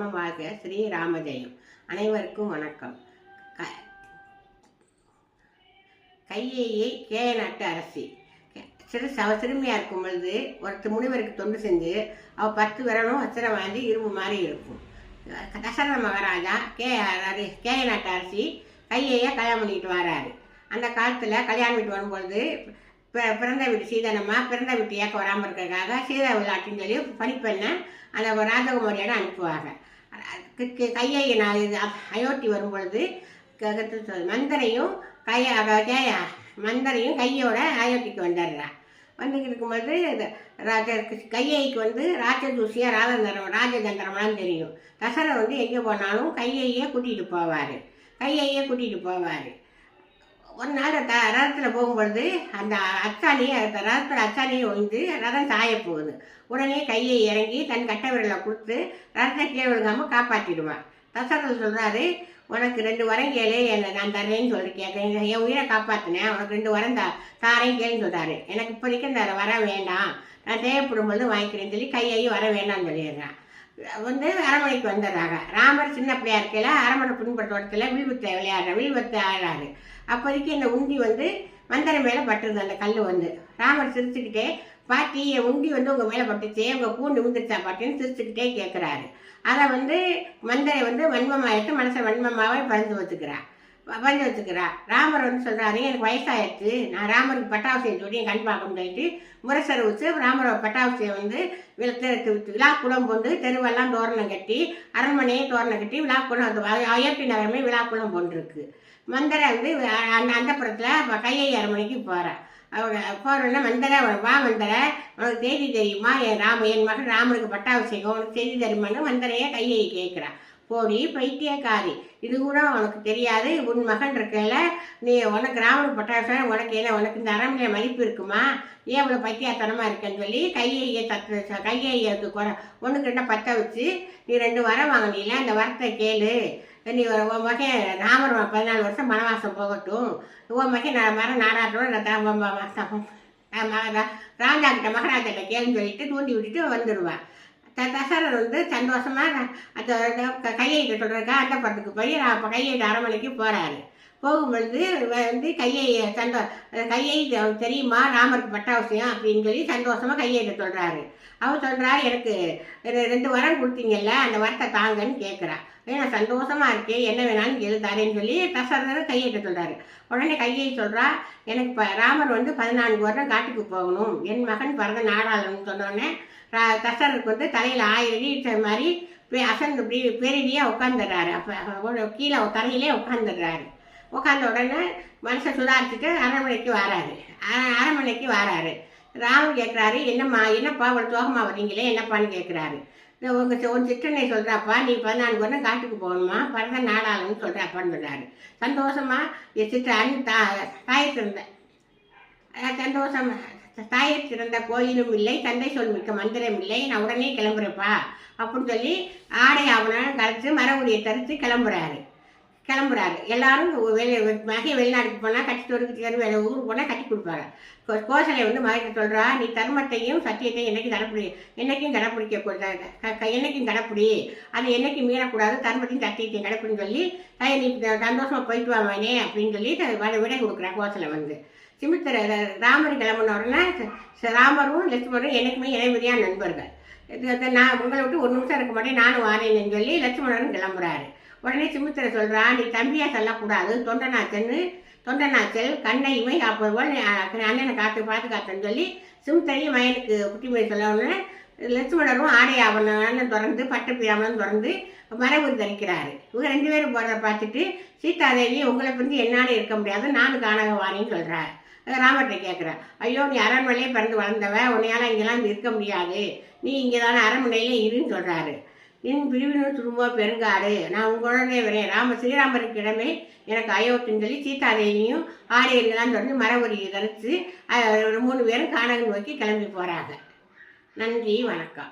ராமம் வாழ்க, ஸ்ரீ ராமஜெயம். அனைவருக்கும் வணக்கம். கையேயை கேய நாட்டு அரசி சிறுமியாக இருக்கும் பொழுது ஒருத்தர் முனிவருக்கு தொண்டு செஞ்சு அவள் 10 விரலும் வச்சிரம் வாங்கி இரும்பு மாதிரி இருக்கும். தசரத மகாராஜா கேய நாட்டு அரசி கையையை கல்யாணம் பண்ணிட்டு வராரு. அந்த காலத்தில் கல்யாணம் பண்ணிட்டு வரும்பொழுது பிறந்த வீட்டு சீதனம்மா பிறந்த வீட்டு ஏக்க வராமல் இருக்கிறதுக்காக சீதா விளையாட்டுன்னு சொல்லி பணிப்பெண்ணை அந்த ராஜகுமாரியோட அனுப்புவாங்க. கையை அயோத்தி வரும்பொழுது மந்தரையும் மந்தரையும் கையோட அயோத்திக்கு வந்துடுறான். வந்துக்கிட்டு இருக்கும்போது கையைக்கு ராஜதூசியாக ராஜதந்திரம்லாம் தெரியும். தசரன் எங்கே போனாலும் கையையே கூட்டிகிட்டு போவார். ஒரு நாள் ரதத்தில் போகும்பொழுது அந்த ரதத்தில் அச்சாணியை ரதம் சாய போகுது. உடனே கையை இறங்கி தன் கட்ட விரலை கொடுத்து ரதத்தை கீழே விழுகாமல் காப்பாற்றிடுவான். தசரன் சொல்கிறாரு, உனக்கு 2 வரம் கேளு, நான் தரேன்னு சொல்லி கேட்குறேன், என் உயிரை காப்பாற்றினேன், உனக்கு 2 வரம் தாரேன்னு கேளுன்னு சொல்கிறாரு. எனக்கு இப்போதைக்கு இந்த வரம் வேண்டாம், நான் தேவைப்படும் பொழுது வாங்கிக்கிறேன்னு சொல்லி கையையும் வர வேண்டாம்னு சொல்லிடுறான். அரண்மனைக்கு வந்துடுறாங்க. ராமர் சின்ன பிள்ளையா இருக்கையில அரண்மனை பின்பற்றத்தில் வில்வத்தை ஆடுறாரு. அப்போதைக்கு இந்த உண்டி மந்தரை மேலே பட்டுருது. அந்த கல் ராமர் சிரிச்சுக்கிட்டே, பாட்டி என் உண்டி உங்கள் மேலே பட்டுச்சே, உங்கள் பூண்டு விழுந்துருச்சா பாட்டின்னு சிரிச்சுக்கிட்டே கேட்குறாரு. அதை மந்தரை வன்மமாக எடுத்து மனசை வன்மமாகவே பறிஞ்சு வச்சுக்கிறா. ராமர் சொல்கிறாரு, எனக்கு வயசாகிடுச்சு, நான் ராமருக்கு பட்டாபிஷேகம் சொல்லி என் கண் பார்க்கணும்னு சொல்லிட்டு முரசரை வச்சு ராமரோட பட்டாபிஷேகம் விழாக்குளம் தெருவெல்லாம் தோரணம் கட்டி அரண்மனையே தோரணம் கட்டி விழாக்குளம் அயோத்தி நகரமே விழாக்குளம் போன்றிருக்கு. மந்தரை அந்த புறத்தில் கையை அரண்மனைக்கு போகிறான். போகிறோன்னா மந்தரை, வா மந்தரை, உனக்கு செய்தி தெரியுமா, என் மகன் ராமனுக்கு பட்டாபிஷேகம், உனக்கு செய்தி தெரியுமான்னு மந்தரையே கையை கேட்குறான். போடி பைத்தியக்காரி, இது கூட உனக்கு தெரியாது, உன் மகன் இருக்கல, நீ உனக்கு ராமனுக்கு பட்டாபிஷேகம், உனக்கு இந்த அரண்மனை மதிப்பு இருக்குமா, ஏன் இவ்வளோ பைத்தியத்தனமாக இருக்குன்னு சொல்லி கையை ஒன்றுக்கு 2 பற்ற வச்சு, நீ 2 வரம் வாங்கினீல, அந்த வரத்தை கேளு, நீ உன் மகன் ராமர் 14 வருஷம் வனவாசம் போகட்டும், உன் மகன் மரம் நாடாட்டோட ராஜா கிட்ட மகாராஜாட்ட கேளுன்னு சொல்லிட்டு தூண்டி விட்டுட்டு வந்துடுவான். தசரர் சந்தோஷமாக கையெழுத்து சொல்கிறக்கா அந்த படத்துக்கு போய் கையெழுத்து அரண்மனைக்கு போகிறாரு. போகும்பொழுது கையை தெரியுமா ராமருக்கு பட்டாபிஷேகம் அப்படின்னு சொல்லி சந்தோஷமாக கையெழுத்து சொல்கிறாரு. அவர் சொல்கிறா, எனக்கு 2 வரம் கொடுத்தீங்கல்ல, அந்த வரத்தை தாங்கன்னு கேட்குறா. ஏன்னா சந்தோஷமாக இருக்கே, என்ன வேணாலும் எழுதாருன்னு சொல்லி தசரர் கையெழுத்து சொல்கிறாரு. உடனே கையை சொல்கிறா, எனக்கு ராமர் 14 வருடம் காட்டுக்கு போகணும், என் மகன் பிறந்த நாடாளுன்னு சொன்னோடனே தசரருக்கு தலையில் 1000 அடி மாதிரி அசந்து பெருடியாக உட்காந்துடுறாரு. அப்போ கீழே தரையிலே உட்காந்துடுறாரு. உட்காந்த உடனே மனசை சுதாரிச்சுட்டு அரண்மனைக்கு வராரு. ராமன் கேட்குறாரு, என்னப்பா ஒரு சோகமாக வர்றீங்களே, என்னப்பான்னு கேட்குறாரு. உன் சிற்றனை சொல்கிறாப்பா, நீ 14 வருடம் காட்டுக்கு போகணுமா, பிறந்த நாடாளுன்னு சொல்கிறாப்பான்னு சொல்கிறாரு. சந்தோஷமாக தாயத்திருந்த தாயை சிறந்த கோயிலும் இல்லை, தந்தை சொல் மிக்க மந்திரம் இல்லை, நான் உடனே கிளம்புறேப்பா அப்படின்னு சொல்லி ஆடை ஆவணம் கரைச்சி மரபுரியை தரித்து கிளம்புறாரு. எல்லாரும் வெளிநாட்டுக்கு போனால் கட்டி ஊருக்கு போனால் கட்டி கொடுப்பாங்க. கோசலை மகன் சொல்கிறா, நீ தர்மத்தையும் சத்தியத்தையும் என்னைக்கும் கடைப்பிடி, அதை என்னைக்கும் மீறக்கூடாது, தர்மத்தையும் சத்தியத்தையும் கடைப்பிடின்னு சொல்லி நீ சந்தோஷமாக போயிட்டு வாமானே அப்படின்னு சொல்லி விடை கொடுக்குறா. கோசலை சிமித்திர ராமர் கிளம்பின உடனே ராமரும் லட்சுமணரும் எனக்குமே இணைமதியான நண்பர்கள். நான் உங்களை விட்டு 1 நிமிஷம் இருக்க மாட்டேன், நானும் வாரேன்னு சொல்லி லட்சுமணரும் கிளம்புறாரு. உடனே சிமித்திர சொல்கிறா, நீ தம்பியா சொல்லக்கூடாது, தொண்டனாச்சல் கண்ணை இமை காப்பது போல் அண்ணனை பாதுகாத்தன்னு சொல்லி சிமித்திரையும் மயனுக்கு குட்டிமொழி சொல்ல உடனே லட்சுமணரும் ஆடை ஆவணம் திறந்து பட்டு பிராமணம் திறந்து மரபுரி தரிக்கிறாரு. இவங்க 2 பேரும் போகிறத பார்த்துட்டு சீதாதேவி, உங்களை என்னால் இருக்க முடியாது, நானும் காணக வாரின்னு சொல்கிறார். ராமர்கிட்ட கேட்குறேன், ஐயோ நீ அரண்மனையிலே பிறந்து வளர்ந்தவ, உன்னையால் இங்கெல்லாம் இருக்க முடியாது, நீ இங்கே தானே அரண்மனையிலே இருன்னு சொல்கிறாரு. என் பிரிவினர் துரும்பா பெருங்காடு, நான் உங்களுடனே வரேன், ஸ்ரீராமருக்கு இடமே எனக்கு அயோத்தின்னு சொல்லி சீதாதேவியும் ஆரியர்களாம் தொடர்ந்து மரபுரியை தரித்து 3 பேரும் கானகம் நோக்கி கிளம்பி போகிறாங்க. நன்றி, வணக்கம்.